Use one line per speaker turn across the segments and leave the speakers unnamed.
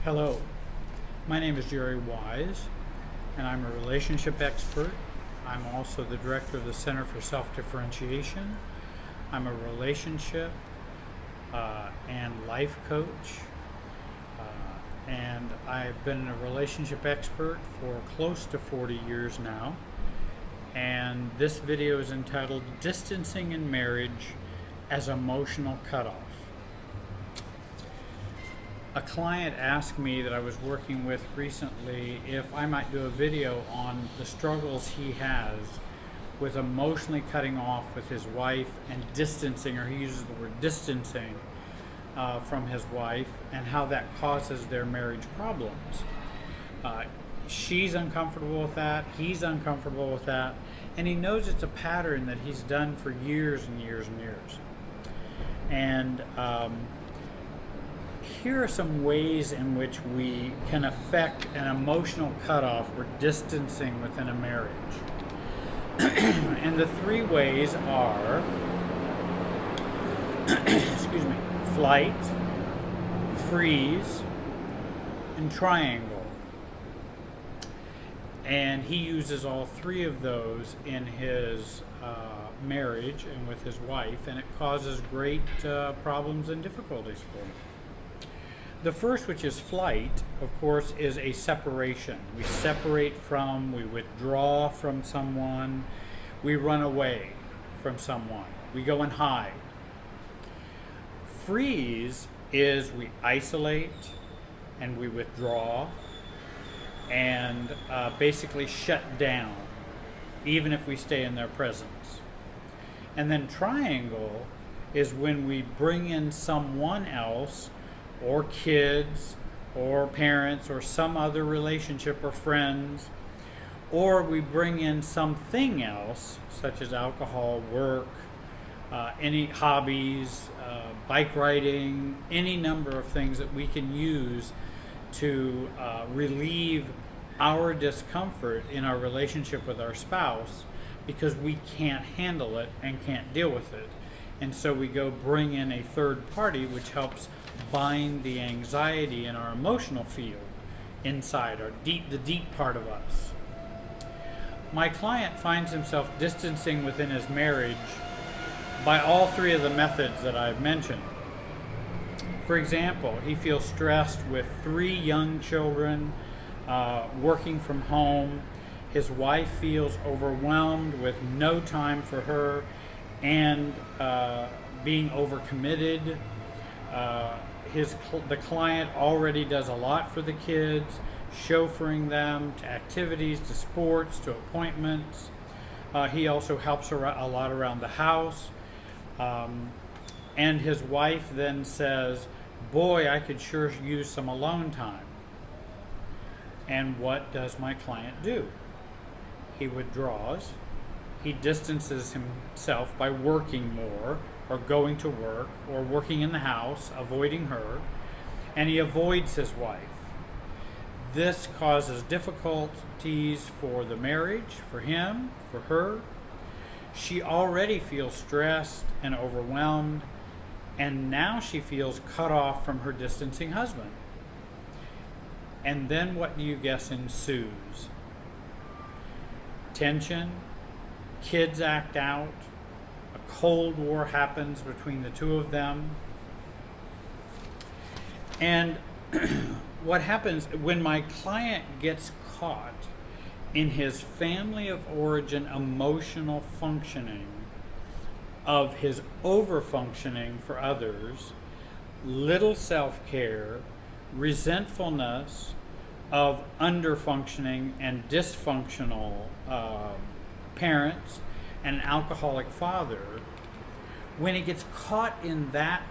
Hello, my name is Jerry Wise, and I'm a relationship expert. I'm also the director of the Center for Self-Differentiation. I'm a relationship and life coach, and I've been a relationship expert for close to 40 years now. And this video is entitled Distancing in Marriage as Emotional Cutoff. A client asked me that I was working with recently if I might do a video on the struggles he has with emotionally cutting off with his wife and distancing, or he uses the word distancing, from his wife, and how that causes their marriage problems. She's uncomfortable with that, he's uncomfortable with that, and he knows it's a pattern that he's done for years and years and years. And here are some ways in which we can affect an emotional cutoff or distancing within a marriage. And the three ways are flight, freeze, and triangle. And he uses all three of those in his marriage and with his wife, and it causes great problems and difficulties for him. The first, which is flight, of course, is a separation. We separate from, we withdraw from someone, we run away from someone, we go and hide. Freeze is we isolate and we withdraw and basically shut down, even if we stay in their presence. And then triangle is when we bring in someone else, or kids, or parents, or some other relationship, or friends, or we bring in something else, such as alcohol, work, any hobbies, bike riding, any number of things that we can use to relieve our discomfort in our relationship with our spouse, because we can't handle it and can't deal with it. And so we go bring in a third party, which helps bind the anxiety in our emotional field inside the deep part of us. My client finds himself distancing within his marriage by all three of the methods that I've mentioned. For example, he feels stressed with 3 young children, working from home. His wife feels overwhelmed with no time for her and being overcommitted. The client already does a lot for the kids, chauffeuring them to activities, to sports, to appointments. He also helps a lot around the house. And his wife then says, "Boy, I could sure use some alone time." And what does my client do? He withdraws. He distances himself by working more, or going to work, or working in the house, avoiding her, and he avoids his wife. This causes difficulties for the marriage, for him, for her. She already feels stressed and overwhelmed, and now she feels cut off from her distancing husband. And then what do you guess ensues? Tension, kids act out, a Cold War happens between the two of them. And what happens when my client gets caught in his family of origin emotional functioning of his over-functioning for others, little self-care, resentfulness of under-functioning and dysfunctional parents, and an alcoholic father, when he gets caught in that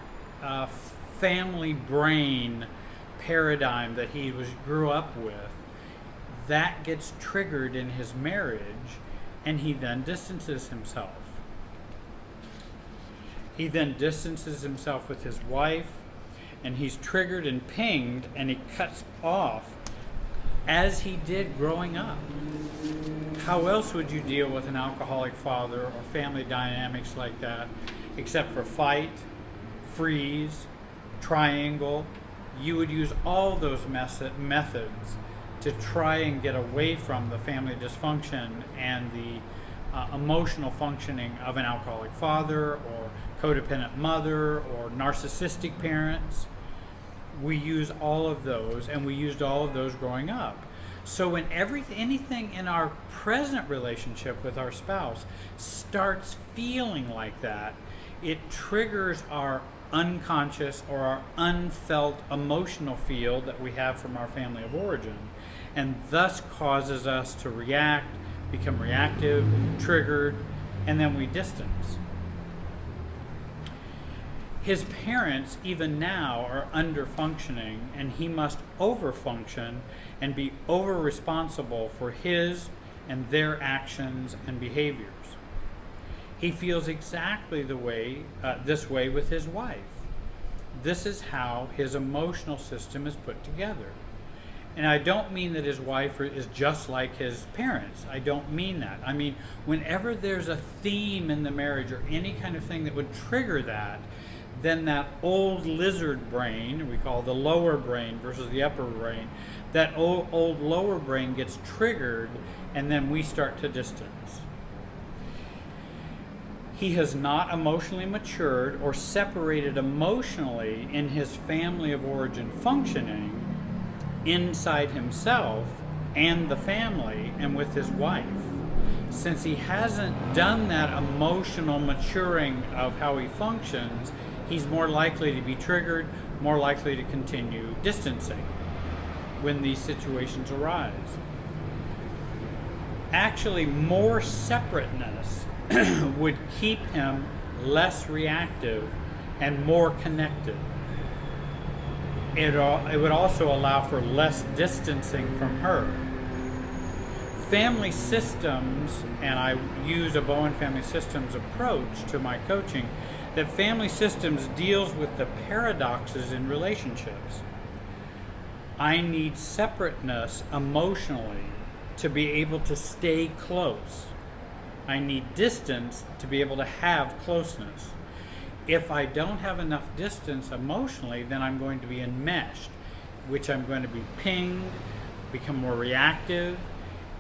family brain paradigm that he grew up with, that gets triggered in his marriage, and he then distances himself. He then distances himself with his wife, and he's triggered and pinged, and he cuts off as he did growing up. How else would you deal with an alcoholic father or family dynamics like that except for fight, freeze, triangle, you would use all those methods to try and get away from the family dysfunction and the emotional functioning of an alcoholic father or codependent mother or narcissistic parents. We use all of those, and we used all of those growing up. So when anything in our present relationship with our spouse starts feeling like that, it triggers our unconscious or our unfelt emotional field that we have from our family of origin, and thus causes us to react, become reactive, triggered, and then we distance. His parents, even now, are under-functioning, and he must over-function and be over-responsible for his and their actions and behaviors. He feels exactly this way with his wife. This is how his emotional system is put together. And I don't mean that his wife is just like his parents. I don't mean that. I mean, whenever there's a theme in the marriage or any kind of thing that would trigger that, then that old lizard brain, we call the lower brain versus the upper brain, that old lower brain gets triggered, and then we start to distance. He has not emotionally matured or separated emotionally in his family of origin functioning inside himself and the family and with his wife. Since he hasn't done that emotional maturing of how he functions, he's more likely to be triggered, more likely to continue distancing when these situations arise. Actually, more separateness would keep him less reactive and more connected. It would also allow for less distancing from her. Family systems, and I use a Bowen Family Systems approach to my coaching, that family systems deals with the paradoxes in relationships. I need separateness emotionally to be able to stay close. I need distance to be able to have closeness. If I don't have enough distance emotionally, then I'm going to be enmeshed, which I'm going to be pinged, become more reactive,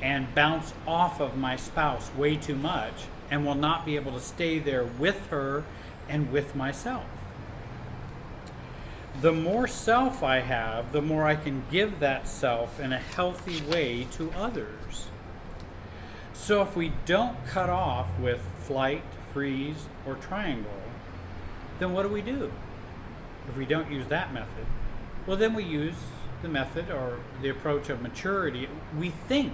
and bounce off of my spouse way too much, and will not be able to stay there with her and with myself. The more self I have, the more I can give that self in a healthy way to others. So if we don't cut off with flight, freeze, or triangle, then what do? If we don't use that method, well, then we use the method or the approach of maturity. We think.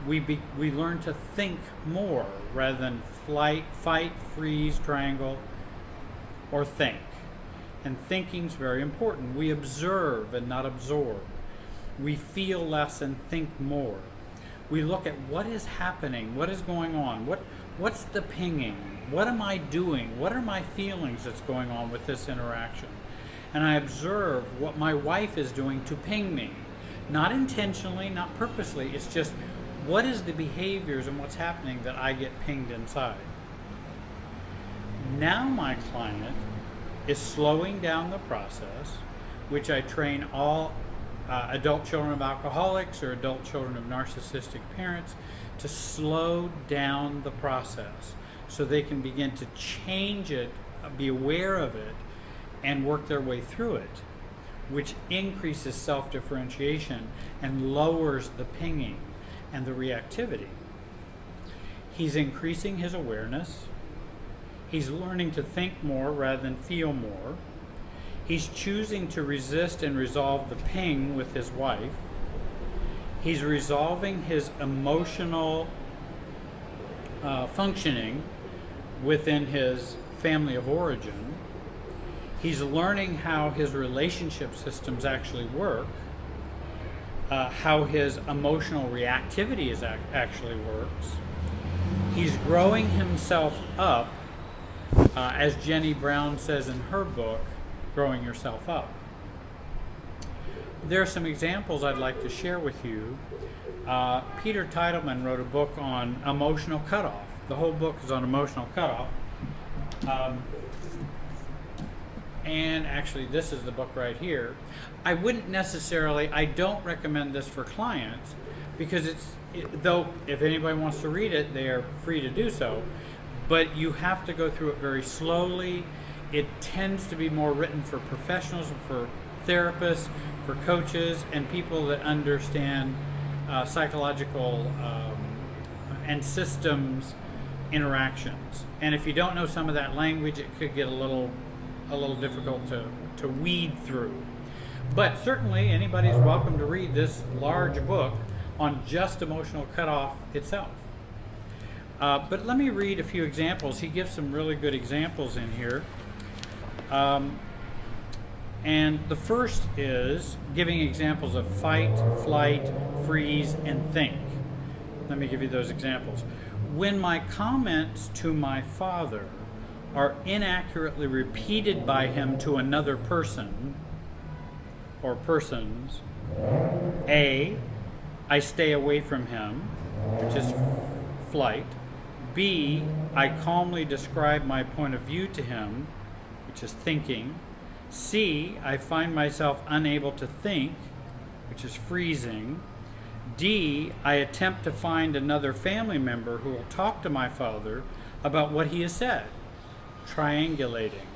We learn to think more rather than fight, freeze, triangle, or think. And thinking is very important. We observe and not absorb. We feel less and think more. We look at what is happening, what is going on, what's the pinging, what am I doing, what are my feelings that's going on with this interaction. And I observe what my wife is doing to ping me. Not intentionally, not purposely, it's just what is the behaviors and what's happening that I get pinged inside. Now my client is slowing down the process, which I train all adult children of alcoholics or adult children of narcissistic parents to slow down the process so they can begin to change it, be aware of it, and work their way through it, which increases self-differentiation and lowers the pinging and the reactivity. He's increasing his awareness. He's learning to think more rather than feel more. He's choosing to resist and resolve the ping with his wife. He's resolving his emotional functioning within his family of origin. He's learning how his relationship systems actually work, how his emotional reactivity actually works. He's growing himself up, as Jenny Brown says in her book, Growing Yourself Up. There are some examples I'd like to share with you. Peter Titleman wrote a book on emotional cutoff. The whole book is on emotional cutoff. and actually this is the book right here. I don't recommend this for clients because though if anybody wants to read it, they are free to do so, but you have to go through it very slowly. It tends to be more written for professionals, for therapists, for coaches, and people that understand psychological and systems interactions. And if you don't know some of that language, it could get a little difficult to weed through. But certainly anybody's welcome to read this large book on just emotional cutoff itself. But let me read a few examples. He gives some really good examples in here. And the first is giving examples of fight, flight, freeze, and think. Let me give you those examples. When my comments to my father are inaccurately repeated by him to another person or persons, A, I stay away from him, which is flight. B, I calmly describe my point of view to him, which is thinking. C, I find myself unable to think, which is freezing. D, I attempt to find another family member who will talk to my father about what he has said, triangulating.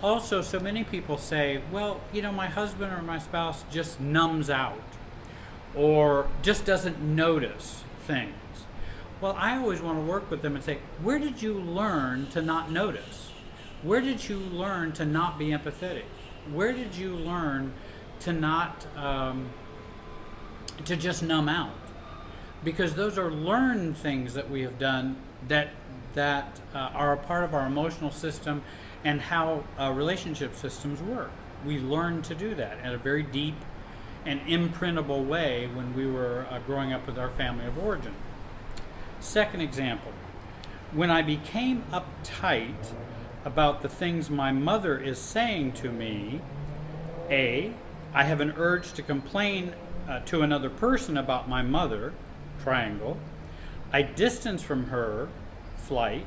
Also, so many people say, well, my husband or my spouse just numbs out or just doesn't notice things. Well, I always want to work with them and say, where did you learn to not notice? Where did you learn to not be empathetic? Where did you learn to not, to just numb out? Because those are learned things that we have done that are a part of our emotional system and how relationship systems work. We learned to do that in a very deep and imprintable way when we were growing up with our family of origin. Second example, when I became uptight about the things my mother is saying to me, A, I have an urge to complain to another person about my mother, triangle. I distance from her, flight.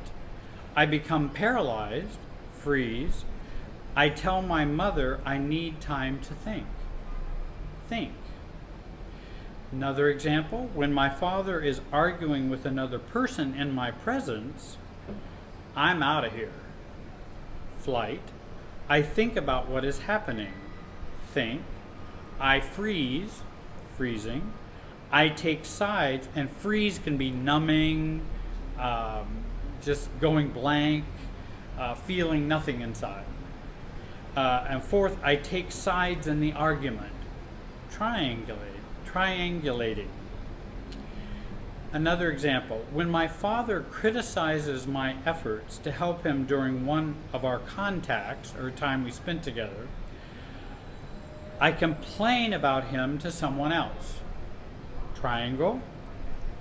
I become paralyzed, freeze. I tell my mother I need time to think. Another example, when my father is arguing with another person in my presence, I'm out of here. Flight. I think about what is happening. Think. I freeze. Freezing. I take sides, and freeze can be numbing, just going blank, feeling nothing inside. And fourth, I take sides in the argument. Triangulating. Another example, when my father criticizes my efforts to help him during one of our contacts or time we spent together, I complain about him to someone else. Triangle.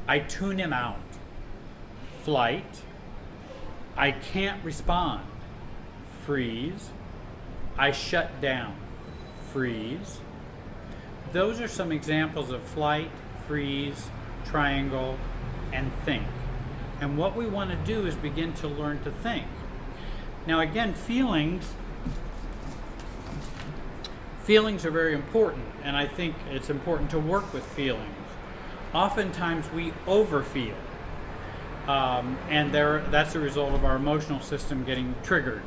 I tune him out. Flight. I can't respond. Freeze. I shut down. Freeze. Those are some examples of flight, freeze, triangle, and think. And what we want to do is begin to learn to think. Now again, feelings are very important, and I think it's important to work with feelings. Oftentimes we overfeel, and that's a result of our emotional system getting triggered,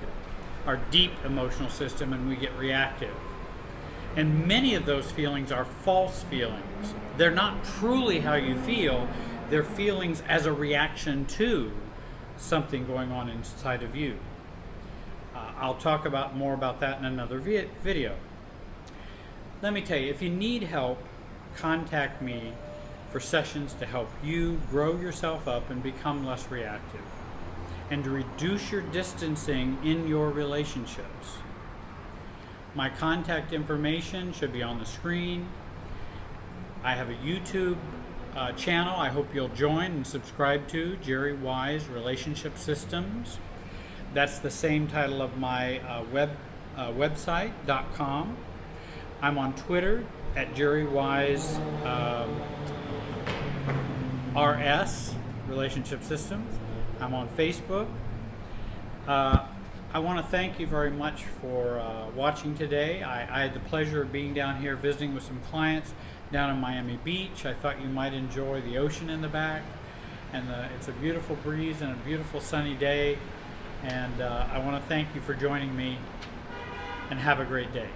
our deep emotional system, and we get reactive. And many of those feelings are false feelings. They're not truly how you feel. They're feelings as a reaction to something going on inside of you. I'll talk more about that in another video. Let me tell you, if you need help, contact me for sessions to help you grow yourself up and become less reactive, and to reduce your distancing in your relationships. My contact information should be on the screen. I have a YouTube channel I hope you'll join and subscribe to, Jerry Wise Relationship Systems. That's the same title of my website.com. I'm on Twitter at Jerry Wise RS Relationship Systems. I'm on Facebook. I want to thank you very much for watching today. I had the pleasure of being down here visiting with some clients down in Miami Beach. I thought you might enjoy the ocean in the back, and it's a beautiful breeze and a beautiful sunny day. And I want to thank you for joining me, and have a great day.